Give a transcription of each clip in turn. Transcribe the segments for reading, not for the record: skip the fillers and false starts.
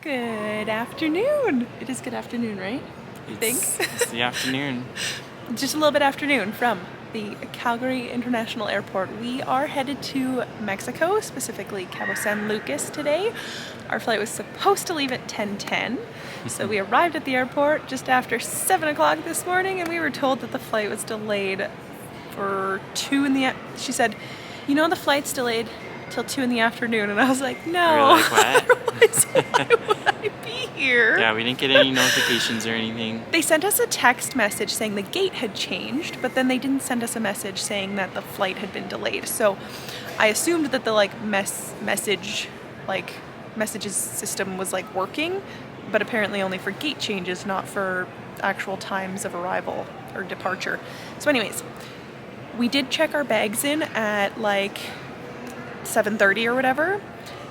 Good afternoon. It is good afternoon, right? I think. It's the afternoon. Just a little bit afternoon from the Calgary International Airport. We are headed to Mexico, specifically Cabo San Lucas today. Our flight was supposed to leave at 10:10, so we arrived at the airport just after 7 o'clock this morning, and we were told that the flight was delayed for 2 in the. She said, "You know, the flight's delayed till 2 in the afternoon," and I was like, "No." We were like, what? Otherwise, why would I be here? Yeah, we didn't get any notifications or anything. They sent us a text message saying the gate had changed, but then they didn't send us a message saying that the flight had been delayed. So I assumed that the messages system was working, but apparently only for gate changes, not for actual times of arrival or departure. So anyways, we did check our bags in at 7:30 or whatever.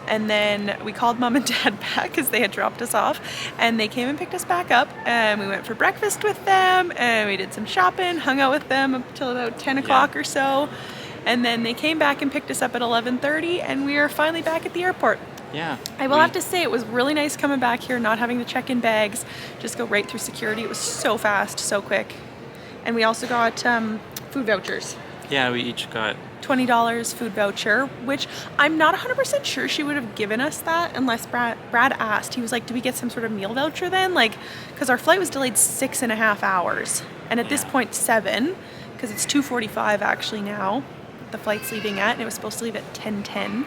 And then we called mom and dad back because they had dropped us off, and they came and picked us back up, and we went for breakfast with them, and we did some shopping, hung out with them until about 10 o'clock or so, and then they came back and picked us up at 11:30, and we are finally back at the airport. Yeah. I will have to say it was really nice coming back here, not having to check in bags, just go right through security. It was so fast, so quick. And we also got food vouchers. Yeah, we each got $20 food voucher, which I'm not 100% sure she would have given us that unless Brad asked. He was like, "Do we get some sort of meal voucher then?" Because our flight was delayed 6.5 hours. And at this point, 7, because it's 2:45 actually now, the flight's leaving at, and it was supposed to leave at 10:10.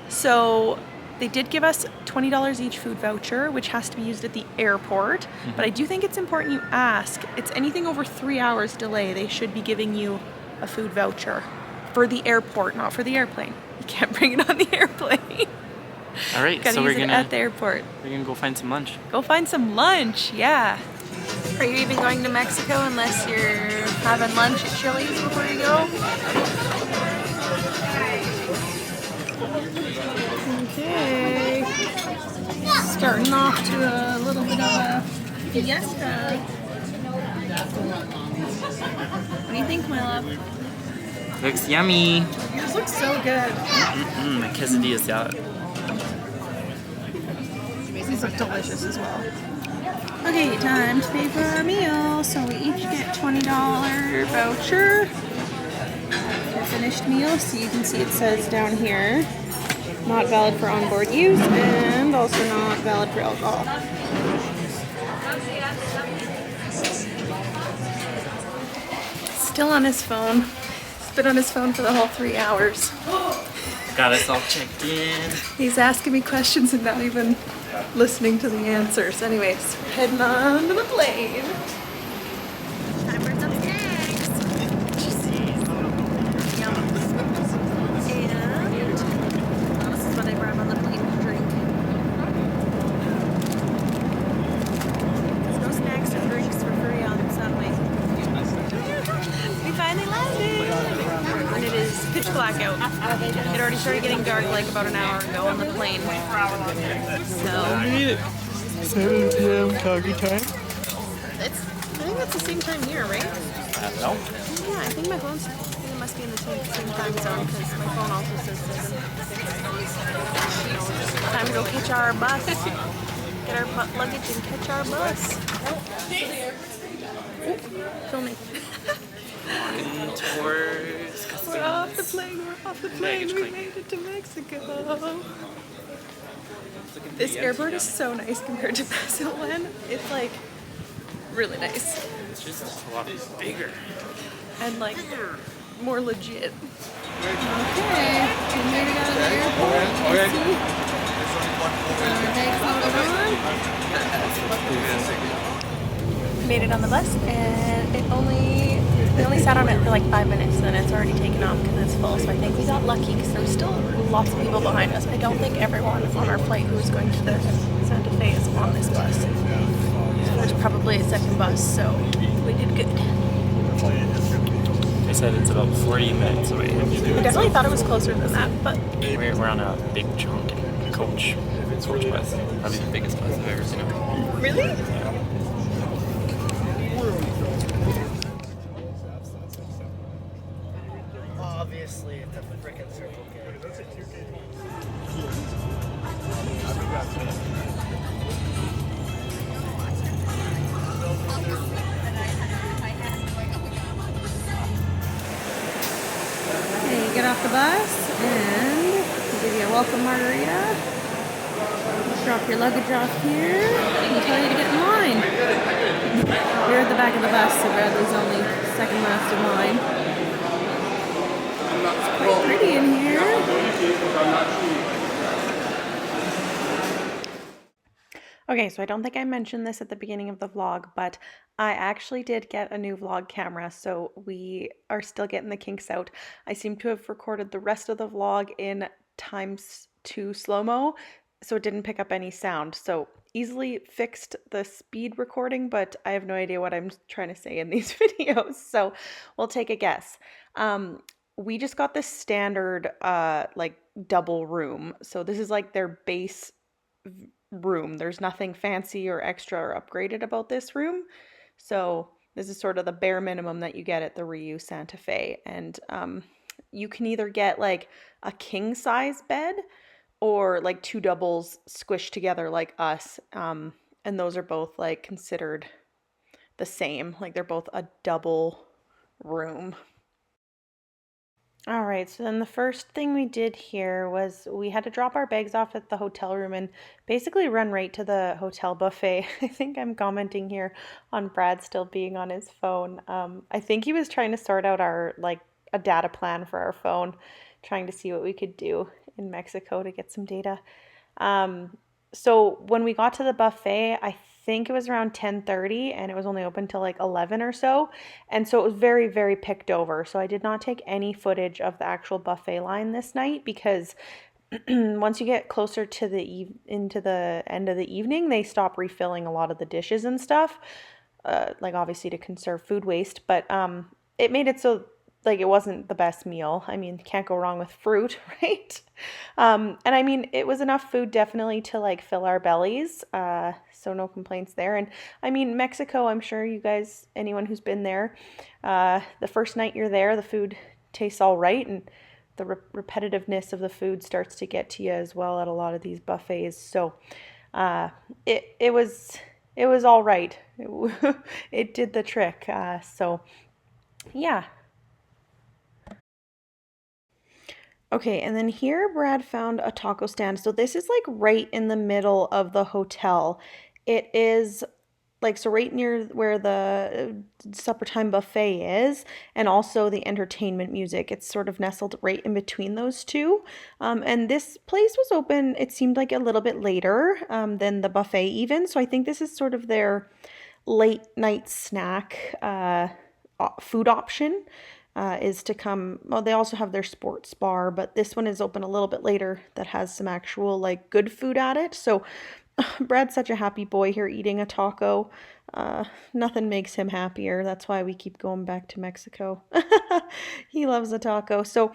So they did give us $20 each food voucher, which has to be used at the airport. Mm-hmm. But I do think it's important you ask. It's anything over 3 hours delay, they should be giving you a food voucher. For the airport, not for the airplane. You can't bring it on the airplane. All right, Gotta so use we're it gonna at the airport. We're gonna go find some lunch. Go find some lunch, yeah. Are you even going to Mexico unless you're having lunch at Chili's before you go? Okay. Starting off to a little bit of a fiesta. What do you think, my love? Looks yummy. This looks so good. My quesadilla salad. These look delicious as well. Okay, time to pay for our meal. So we each get $20 voucher for finished meal. So you can see it says down here, not valid for onboard use and also not valid for alcohol. Still on his phone. He's been on his phone for the whole 3 hours. Got us all checked in. He's asking me questions and not even listening to the answers. Anyways, we're heading on to the plane. Time for some snacks. Yum. And this is what I brought on the plane to drink. There's no snacks or drinks for free on Sunwing. We finally landed! And it is pitch black out. It already started getting dark about an hour ago on the plane. So 7 p.m. Calgary time. I think that's the same time here, right? No. Yeah, I think it must be in the same time zone because my phone also says 7. Time to go catch our bus. Get our luggage and catch our bus. Filming. We're off the plane, we made it to Mexico. This airport is so nice compared to Brazil. It's really nice. It's just a lot bigger. And more legit. Okay, we made it out of the airport. Okay. Our bags loaded on. Made it on the bus, and we only sat on it for 5 minutes, and then it's already taken off because it's full. So I think we got lucky because there was still lots of people behind us. I don't think everyone on our flight who was going to the Santa Fe is on this bus. So there's probably a second bus, so we did good. They said it's about 40 minutes away. We definitely thought it was closer than that, but We're on a big chunk coach bus. Probably the biggest bus I've ever seen. really? Yeah. Obviously, it's a freaking circle game. welcome margarita. Drop your luggage off here and tell you to get in line. We're at the back of the bus, so Bradley's only second last in line. It's quite pretty in here. Okay, so I don't think I mentioned this at the beginning of the vlog, but I actually did get a new vlog camera, so we are still getting the kinks out. I seem to have recorded the rest of the vlog in ×2 slow-mo, so it didn't pick up any sound. So easily fixed the speed recording, but I have no idea what I'm trying to say in these videos, so we'll take a guess. We just got the standard like double room, so this is like their base room. There's nothing fancy or extra or upgraded about this room. So this is sort of the bare minimum that you get at the Riu Santa Fe. And you can either get like a king size bed or like 2 doubles squished together like us. And those are both like considered the same. Like they're both a double room. All right, so then the first thing we did here was we had to drop our bags off at the hotel room and basically run right to the hotel buffet. I think I'm commenting here on Brad still being on his phone. I think he was trying to sort out our a data plan for our phone, trying to see what we could do in Mexico to get some data. So when we got to the buffet, I think it was around 10:30 and it was only open till like 11 or so. And so it was very, very picked over. So I did not take any footage of the actual buffet line this night because once you get closer to into the end of the evening, they stop refilling a lot of the dishes and stuff, like obviously to conserve food waste. But it made it so like it wasn't the best meal. I mean, can't go wrong with fruit, right? And I mean, it was enough food definitely to like fill our bellies. So no complaints there. And I mean, Mexico, I'm sure you guys, anyone who's been there, the first night you're there, the food tastes all right. And the repetitiveness of the food starts to get to you as well at a lot of these buffets. So it was all right. It did the trick. So yeah. Okay, and then here Brad found a taco stand. So this is like right in the middle of the hotel. It is like so right near where the supper time buffet is and also the entertainment music. It's sort of nestled right in between those two. And this place was open, it seemed like a little bit later than the buffet even. So I think this is sort of their late night snack food option. Is to come, well, they also have their sports bar, but this one is open a little bit later that has some actual like good food at it. So Brad's such a happy boy here eating a taco. Nothing makes him happier. That's why we keep going back to Mexico. He loves a taco. So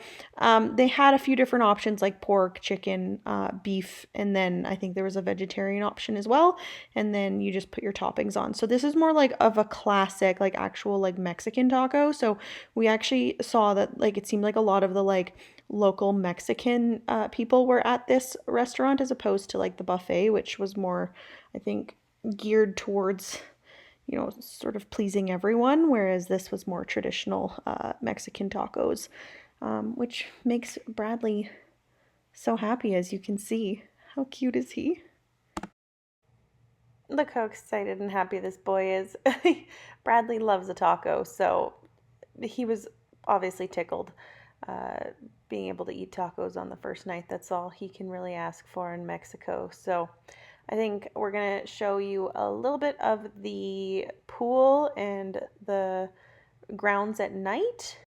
they had a few different options like pork, chicken, beef, and then I think there was a vegetarian option as well. And then you just put your toppings on. So this is more like of a classic, like actual like Mexican taco. So we actually saw that like it seemed like a lot of the like local Mexican people were at this restaurant as opposed to like the buffet, which was more, I think, geared towards, you know, sort of pleasing everyone, whereas this was more traditional Mexican tacos, which makes Bradley so happy, as you can see. How cute is he? Look how excited and happy this boy is. Bradley loves a taco, so he was obviously tickled being able to eat tacos on the first night. That's all he can really ask for in Mexico. So I think we're going to show you a little bit of the pool and the grounds at night.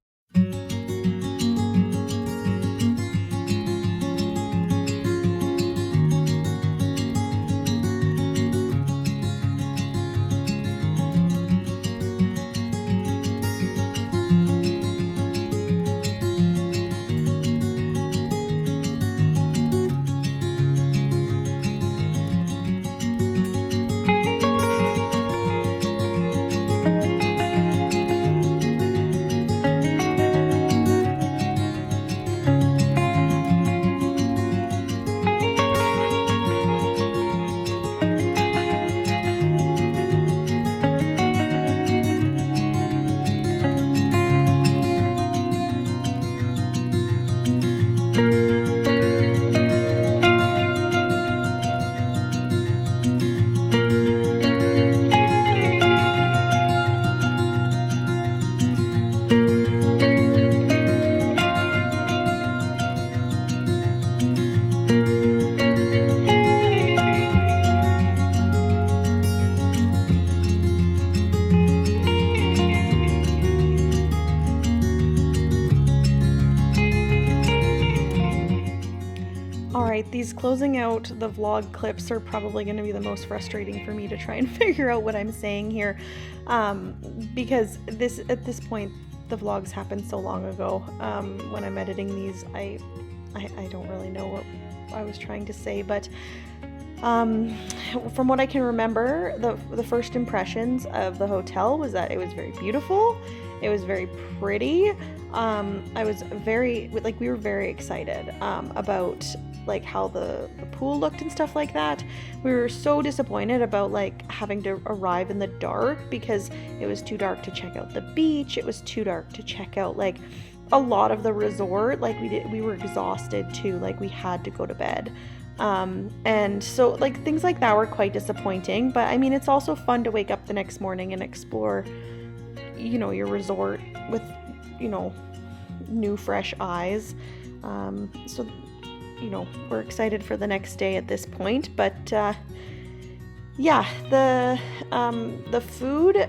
these closing out the vlog clips are probably going to be the most frustrating for me to try and figure out what I'm saying here, because at this point the vlogs happened so long ago. When I'm editing these, I don't really know what I was trying to say, but from what I can remember, the first impressions of the hotel was that it was very beautiful. It was very pretty. I was we were very excited about like how the pool looked and stuff like that. We were so disappointed about like having to arrive in the dark because it was too dark to check out the beach. It was too dark to check out like a lot of the resort. Like we were exhausted too. Like we had to go to bed. And so like things like that were quite disappointing, but I mean, it's also fun to wake up the next morning and explore, you know, your resort with, you know, new fresh eyes. So, you know, we're excited for the next day at this point, but, yeah, the food,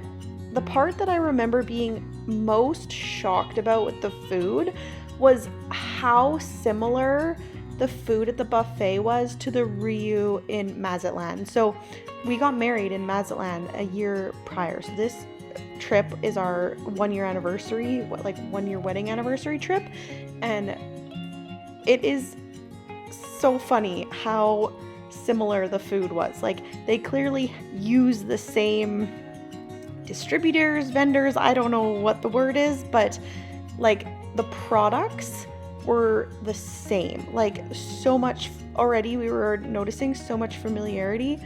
the part that I remember being most shocked about with the food was how similar the food at the buffet was to the Riu in Mazatlan. So we got married in Mazatlan a year prior. So this trip is our 1 year anniversary, 1 year wedding anniversary trip. And it is so funny how similar the food was. Like they clearly use the same distributors, vendors, I don't know what the word is, but like the products were the same. Like so much already, we were noticing so much familiarity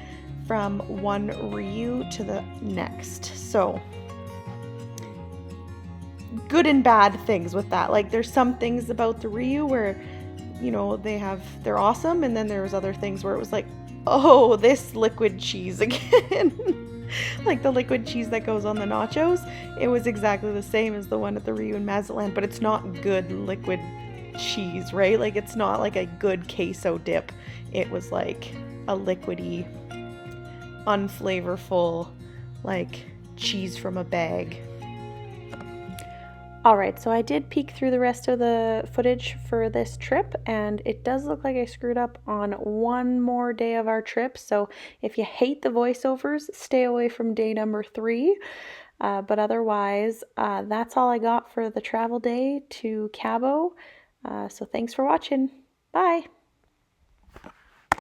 from one Riu to the next. So good and bad things with that. Like there's some things about the Riu where, you know, they're awesome, and then there was other things where it was like, oh, this liquid cheese again. Like the liquid cheese that goes on the nachos, it was exactly the same as the one at the Riu in Mazatlan, but it's not good liquid cheese, right? Like it's not like a good queso dip. It was like a liquidy, unflavorful, like cheese from a bag. Alright, so I did peek through the rest of the footage for this trip, and it does look like I screwed up on one more day of our trip, so if you hate the voiceovers, stay away from day number 3. But otherwise, that's all I got for the travel day to Cabo. So thanks for watching. Bye!